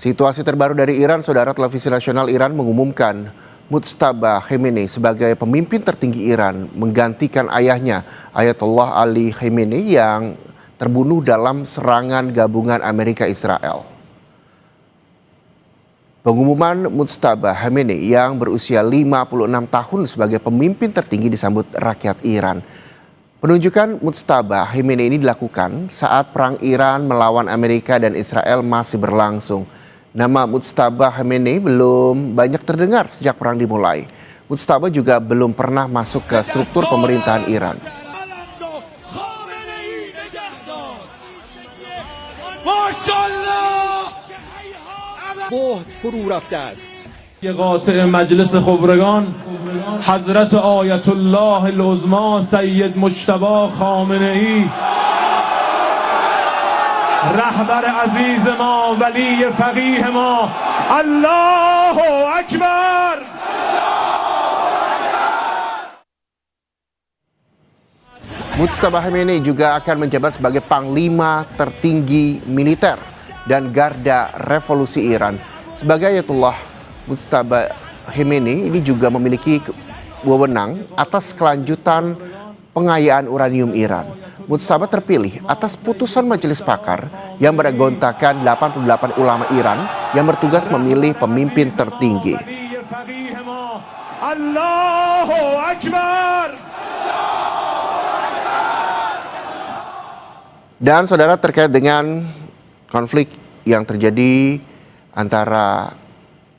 Situasi terbaru dari Iran, Saudara. Televisi nasional Iran mengumumkan Mujtaba Khamenei sebagai pemimpin tertinggi Iran menggantikan ayahnya, Ayatollah Ali Khamenei yang terbunuh dalam serangan gabungan Amerika Israel. Pengumuman Mujtaba Khamenei yang berusia 56 tahun sebagai pemimpin tertinggi disambut rakyat Iran. Penunjukan Mujtaba Khamenei ini dilakukan saat perang Iran melawan Amerika dan Israel masih berlangsung. Nama Mujtaba Khamenei belum banyak terdengar sejak perang dimulai. Mujtaba juga belum pernah masuk ke struktur pemerintahan Iran. قاطع مجلس خبرگان حضرت آیت الله العظما سید مجتبی خامنه‌ای رهبر عزیز ما ولی فقیه ما الله اکبر. Mujtaba Khamenei juga akan menjabat sebagai panglima tertinggi militer dan garda revolusi Iran. Sebagai Ayatullah, Mujtaba Khamenei ini juga memiliki wewenang atas kelanjutan pengayaan uranium Iran. Mujtaba terpilih atas putusan majelis pakar yang beranggotakan 88 ulama Iran yang bertugas memilih pemimpin tertinggi. Allahu Akbar. Dan saudara, terkait dengan konflik yang terjadi antara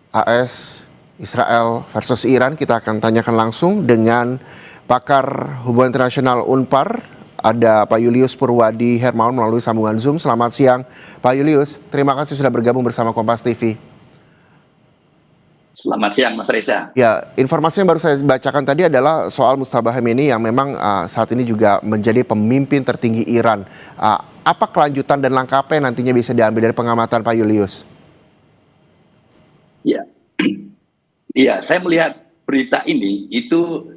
AS Israel versus Iran, kita akan tanyakan langsung dengan pakar hubungan internasional UNPAR. Ada Pak Julius Purwadi Hermawan melalui sambungan Zoom. Selamat siang Pak Julius, terima kasih sudah bergabung bersama Kompas TV. Selamat siang Mas Reza. Ya, informasi yang baru saya bacakan tadi adalah soal Mujtaba Khamenei yang memang saat ini juga menjadi pemimpin tertinggi Iran. Apa kelanjutan dan langkah apa yang nantinya bisa diambil dari pengamatan Pak Julius? Ya, iya, saya melihat berita ini itu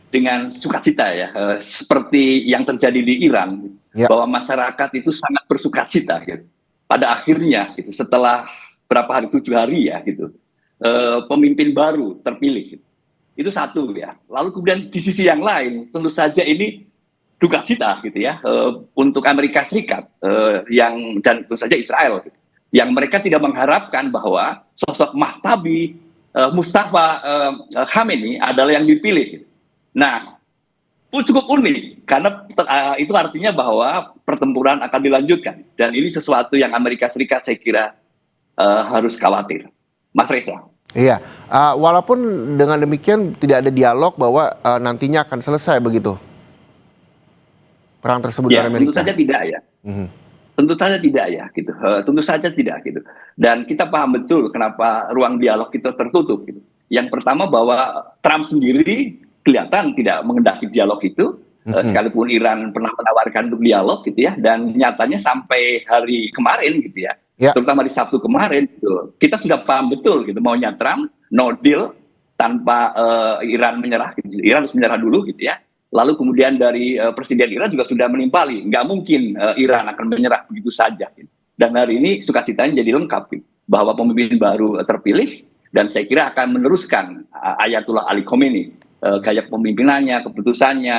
dengan sukacita ya, seperti yang terjadi di Iran, ya, bahwa masyarakat itu sangat bersukacita gitu. Pada akhirnya gitu, setelah berapa hari, 7 hari ya gitu, pemimpin baru terpilih. Gitu. Itu satu ya. Lalu kemudian di sisi yang lain, tentu saja ini duka cita gitu ya, untuk Amerika Serikat dan tentu saja Israel. Gitu. Yang mereka tidak mengharapkan bahwa sosok Mujtaba Khamenei adalah yang dipilih. Nah, cukup unik karena itu artinya bahwa pertempuran akan dilanjutkan dan ini sesuatu yang Amerika Serikat saya kira harus khawatir, Mas Reza. Iya, walaupun dengan demikian tidak ada dialog bahwa nantinya akan selesai begitu perang tersebut ya, dari Amerika. Tentu saja tidak ya. Tentu saja tidak ya gitu. Tentu saja tidak gitu. Dan kita paham betul kenapa ruang dialog kita tertutup gitu. Yang pertama bahwa Trump sendiri kelihatan tidak mengendaki dialog itu, sekalipun Iran pernah menawarkan untuk dialog gitu ya, dan nyatanya sampai hari kemarin gitu ya, terutama di Sabtu kemarin gitu, kita sudah paham betul gitu maunya Trump no deal tanpa Iran menyerah gitu. Iran harus menyerah dulu gitu ya. Lalu kemudian dari Presiden Iran juga sudah menimpali, nggak mungkin Iran akan menyerah begitu saja. Gitu. Dan hari ini sukacitanya jadi lengkap, gitu, bahwa pemimpin baru terpilih dan saya kira akan meneruskan Ayatullah Ali Khamenei, gaya kepemimpinannya, keputusannya,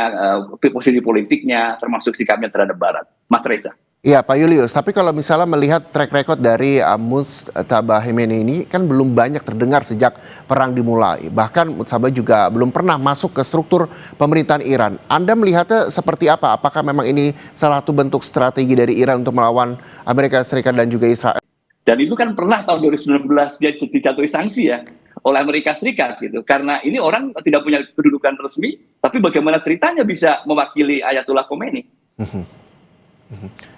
posisi politiknya, termasuk sikapnya terhadap Barat. Mas Reza. Iya Pak Julius, tapi kalau misalnya melihat track record dari Mujtaba Khamenei ini kan belum banyak terdengar sejak perang dimulai. Bahkan Mujtaba juga belum pernah masuk ke struktur pemerintahan Iran. Anda melihatnya seperti apa? Apakah memang ini salah satu bentuk strategi dari Iran untuk melawan Amerika Serikat dan juga Israel? Dan itu kan pernah tahun 2019 dia dijatuhi sanksi ya oleh Amerika Serikat gitu. Karena ini orang tidak punya kedudukan resmi, tapi bagaimana ceritanya bisa mewakili Ayatullah Khamenei?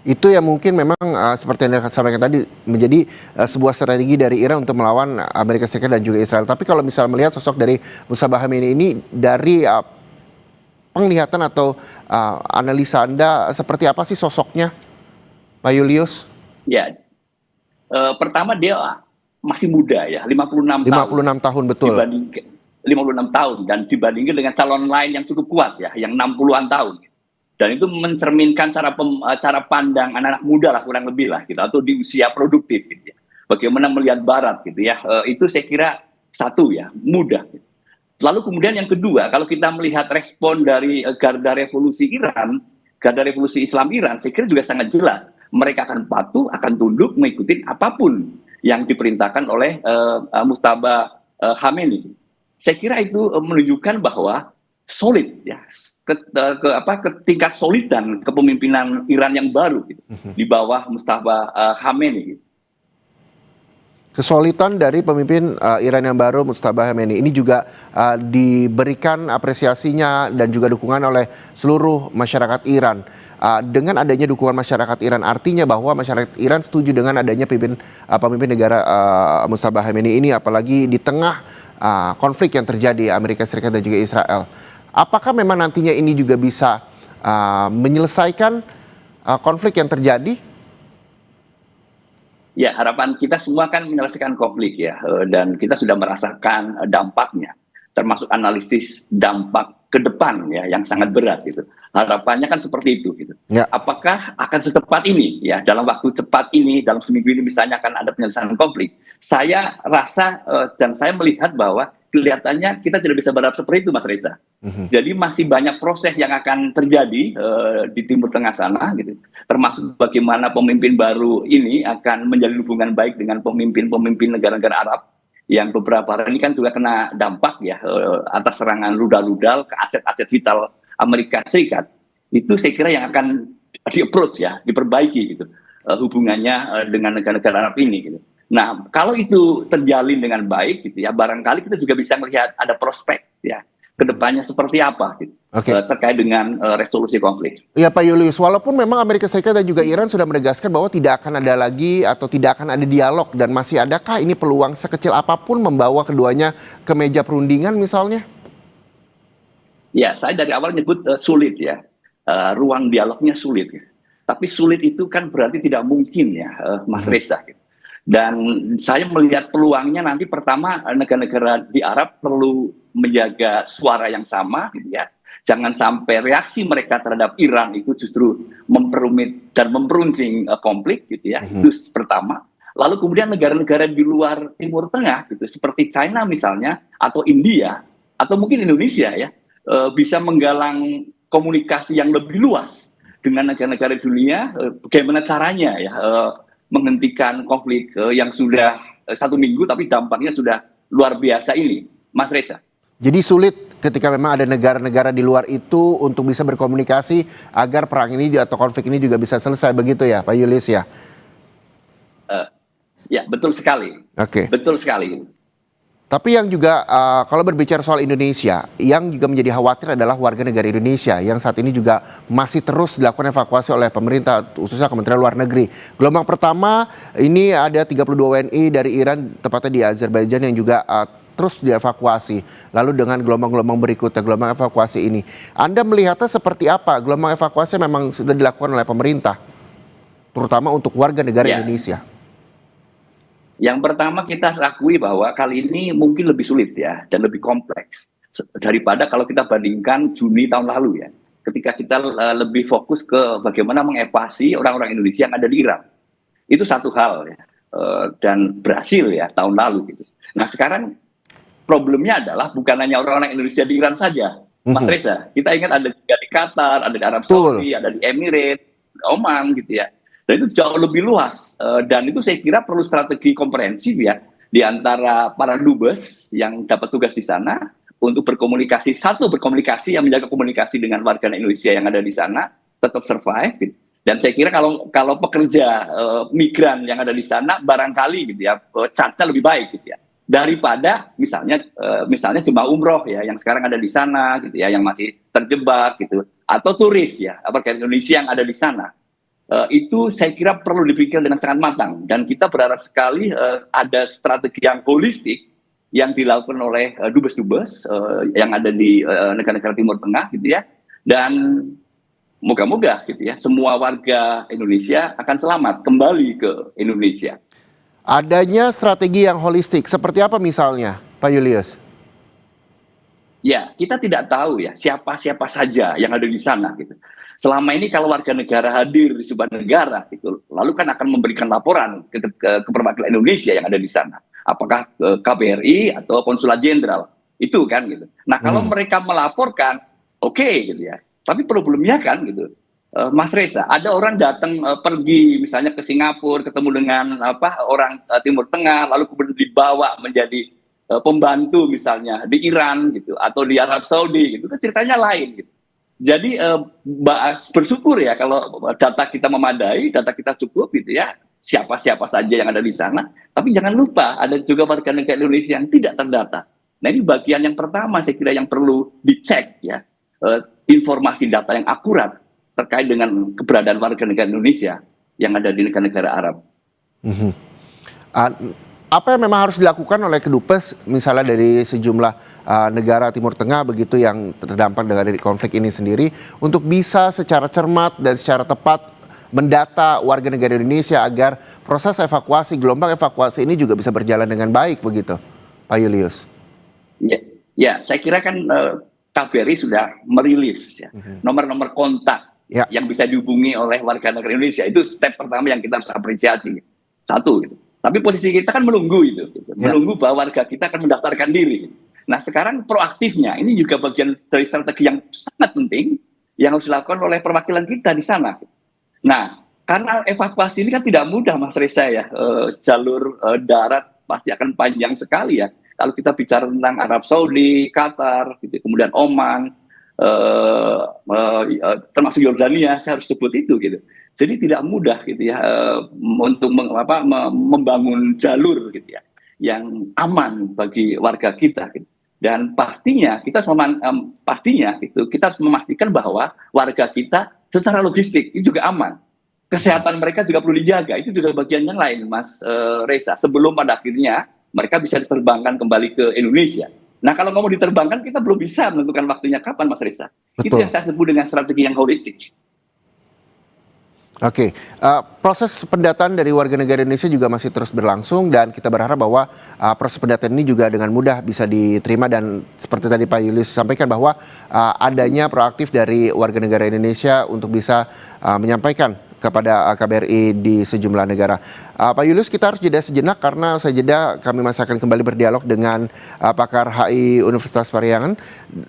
Itu yang mungkin memang seperti yang Anda sampaikan tadi menjadi sebuah strategi dari Iran untuk melawan Amerika Serikat dan juga Israel. Tapi kalau misalnya melihat sosok dari Mujtaba Khamenei ini dari penglihatan atau analisa Anda seperti apa sih sosoknya, Pak Julius? Ya, pertama dia masih muda ya, 56 tahun betul. 56 tahun dan dibandingkan dengan calon lain yang cukup kuat ya, yang 60-an tahun. Dan itu mencerminkan cara pandang anak-anak muda lah kurang lebih lah gitu, atau di usia produktif gitu ya. bagaimana melihat Barat gitu ya. Itu saya kira satu ya, mudah. Lalu kemudian yang kedua, kalau kita melihat respon dari Garda Revolusi Iran, Garda Revolusi Islam Iran, saya kira juga sangat jelas. Mereka akan patuh, akan tunduk, mengikuti apapun yang diperintahkan oleh Mujtaba Khamenei. Saya kira itu menunjukkan bahwa solid ya, tingkat solidan kepemimpinan Iran yang baru gitu, di bawah Mujtaba Khamenei. Gitu. Kesolidan dari pemimpin Iran yang baru Mujtaba Khamenei ini juga diberikan apresiasinya dan juga dukungan oleh seluruh masyarakat Iran. Dengan adanya dukungan masyarakat Iran artinya bahwa masyarakat Iran setuju dengan adanya pemimpin negara Mujtaba Khamenei ini, apalagi di tengah konflik yang terjadi Amerika Serikat dan juga Israel. Apakah memang nantinya ini juga bisa menyelesaikan konflik yang terjadi? Ya, harapan kita semua kan menyelesaikan konflik ya, dan kita sudah merasakan dampaknya, termasuk analisis dampak ke depan ya yang sangat berat gitu. Harapannya kan seperti itu gitu. Ya. Apakah akan secepat ini ya, dalam waktu cepat ini, dalam seminggu ini misalnya akan ada penyelesaian konflik? Saya rasa dan saya melihat bahwa kelihatannya kita tidak bisa berharap seperti itu, Mas Reza. Jadi masih banyak proses yang akan terjadi di Timur Tengah sana, gitu. Termasuk bagaimana pemimpin baru ini akan menjalin hubungan baik dengan pemimpin-pemimpin negara-negara Arab yang beberapa hari ini kan juga kena dampak ya atas serangan rudal-rudal ke aset-aset vital Amerika Serikat. Itu saya kira yang akan di-approach ya, diperbaiki gitu hubungannya dengan negara-negara Arab ini gitu. Nah, kalau itu terjalin dengan baik gitu ya, barangkali kita juga bisa melihat ada prospek ya kedepannya seperti apa gitu, terkait dengan resolusi konflik. Ya Pak Julius, walaupun memang Amerika Serikat dan juga Iran sudah menegaskan bahwa tidak akan ada lagi atau tidak akan ada dialog, dan masih adakah ini peluang sekecil apapun membawa keduanya ke meja perundingan misalnya? Ya, saya dari awal nyebut sulit ya, ruang dialognya sulit. Ya. Tapi sulit itu kan berarti tidak mungkin ya, Mas Reza. Gitu. Dan saya melihat peluangnya nanti pertama negara-negara di Arab perlu menjaga suara yang sama gitu ya. Jangan sampai reaksi mereka terhadap Iran itu justru memperumit dan memperuncing konflik gitu ya. Itu pertama. Lalu kemudian negara-negara di luar Timur Tengah gitu seperti China misalnya atau India atau mungkin Indonesia ya bisa menggalang komunikasi yang lebih luas dengan negara-negara dunia, bagaimana caranya ya menghentikan konflik yang sudah 1 minggu tapi dampaknya sudah luar biasa ini, Mas Reza. Jadi sulit ketika memang ada negara-negara di luar itu untuk bisa berkomunikasi agar perang ini atau konflik ini juga bisa selesai, begitu ya Pak Julius ya? Ya, betul sekali. Betul sekali. Tapi yang juga kalau berbicara soal Indonesia, yang juga menjadi khawatir adalah warga negara Indonesia yang saat ini juga masih terus dilakukan evakuasi oleh pemerintah, khususnya Kementerian Luar Negeri. Gelombang pertama ini ada 32 WNI dari Iran, tepatnya di Azerbaijan yang juga terus dievakuasi. Lalu dengan gelombang-gelombang berikutnya, gelombang evakuasi ini, Anda melihatnya seperti apa? Gelombang evakuasi memang sudah dilakukan oleh pemerintah, terutama untuk warga negara Indonesia. Yang pertama kita akui bahwa kali ini mungkin lebih sulit ya dan lebih kompleks daripada kalau kita bandingkan Juni tahun lalu ya. Ketika kita lebih fokus ke bagaimana mengevakuasi orang-orang Indonesia yang ada di Iran. Itu satu hal ya. Dan berhasil ya tahun lalu gitu. Nah sekarang problemnya adalah bukan hanya orang-orang Indonesia di Iran saja, Mas Reza. Kita ingat ada juga di Qatar, ada di Arab Saudi, ada di Emirates, Oman gitu ya. Dan itu jauh lebih luas, dan itu saya kira perlu strategi komprehensif ya di antara para dubes yang dapat tugas di sana untuk berkomunikasi, berkomunikasi yang menjaga komunikasi dengan warga Indonesia yang ada di sana tetap survive gitu. Dan saya kira kalau pekerja migran yang ada di sana barangkali gitu ya charge-nya lebih baik gitu ya daripada misalnya jemaah umroh ya yang sekarang ada di sana gitu ya yang masih terjebak gitu, atau turis ya warga Indonesia yang ada di sana. Itu saya kira perlu dipikir dengan sangat matang, dan kita berharap sekali ada strategi yang holistik yang dilakukan oleh dubes-dubes yang ada di negara-negara Timur Tengah gitu ya, dan moga-moga gitu ya semua warga Indonesia akan selamat kembali ke Indonesia. Adanya strategi yang holistik seperti apa misalnya, Pak Julius? Ya, kita tidak tahu ya siapa saja yang ada di sana gitu. selama ini kalau warga negara hadir di sebuah negara, gitu, lalu kan akan memberikan laporan ke perwakilan Indonesia yang ada di sana. Apakah KBRI atau konsulat jenderal. Itu kan gitu. Nah kalau mereka melaporkan, oke gitu ya. Tapi problemnya kan gitu, Mas Reza, ada orang datang pergi misalnya ke Singapura, ketemu dengan orang Timur Tengah, lalu kemudian dibawa menjadi pembantu misalnya di Iran gitu, atau di Arab Saudi gitu, kan ceritanya lain gitu. Jadi bersyukur ya kalau data kita memadai, data kita cukup gitu ya, siapa-siapa saja yang ada di sana. Tapi jangan lupa ada juga warga negara Indonesia yang tidak terdata. Nah ini bagian yang pertama saya kira yang perlu dicek ya, informasi data yang akurat terkait dengan keberadaan warga negara Indonesia yang ada di negara-negara Arab. Apa yang memang harus dilakukan oleh Kedubes misalnya dari sejumlah negara Timur Tengah begitu yang terdampak dari konflik ini sendiri untuk bisa secara cermat dan secara tepat mendata warga negara Indonesia agar proses evakuasi, gelombang evakuasi ini juga bisa berjalan dengan baik begitu, Pak Julius? Ya, saya kira kan KBRI sudah merilis ya, nomor-nomor kontak yang bisa dihubungi oleh warga negara Indonesia. Itu step pertama yang kita harus apresiasi. Satu gitu. Tapi posisi kita kan menunggu itu, gitu. Menunggu bahwa warga kita akan mendaftarkan diri. Nah sekarang proaktifnya, ini juga bagian dari strategi yang sangat penting yang harus dilakukan oleh perwakilan kita di sana. Nah karena evakuasi ini kan tidak mudah Mas Reza ya, jalur darat pasti akan panjang sekali ya. Kalau kita bicara tentang Arab Saudi, Qatar, gitu, kemudian Oman, termasuk Yordania, saya harus sebut itu gitu. Jadi tidak mudah gitu ya untuk membangun jalur gitu ya yang aman bagi warga kita gitu. Dan pastinya kita harus memastikan bahwa warga kita secara logistik itu juga aman. Kesehatan mereka juga perlu dijaga. Itu juga bagian yang lain Mas Reza. Sebelum pada akhirnya mereka bisa diterbangkan kembali ke Indonesia. Nah kalau mau diterbangkan kita belum bisa menentukan waktunya kapan Mas Reza. Betul. Itu yang saya sebut dengan strategi yang holistik. Oke, proses pendataan dari warga negara Indonesia juga masih terus berlangsung dan kita berharap bahwa proses pendataan ini juga dengan mudah bisa diterima dan seperti tadi Pak Julius sampaikan bahwa adanya proaktif dari warga negara Indonesia untuk bisa menyampaikan kepada KBRI di sejumlah negara. Pak Julius, kita harus jeda sejenak karena usai jeda kami masih akan kembali berdialog dengan pakar HI Universitas Parahyangan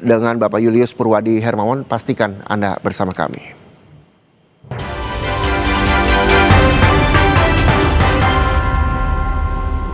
dengan Bapak Julius Purwadi Hermawan. Pastikan Anda bersama kami.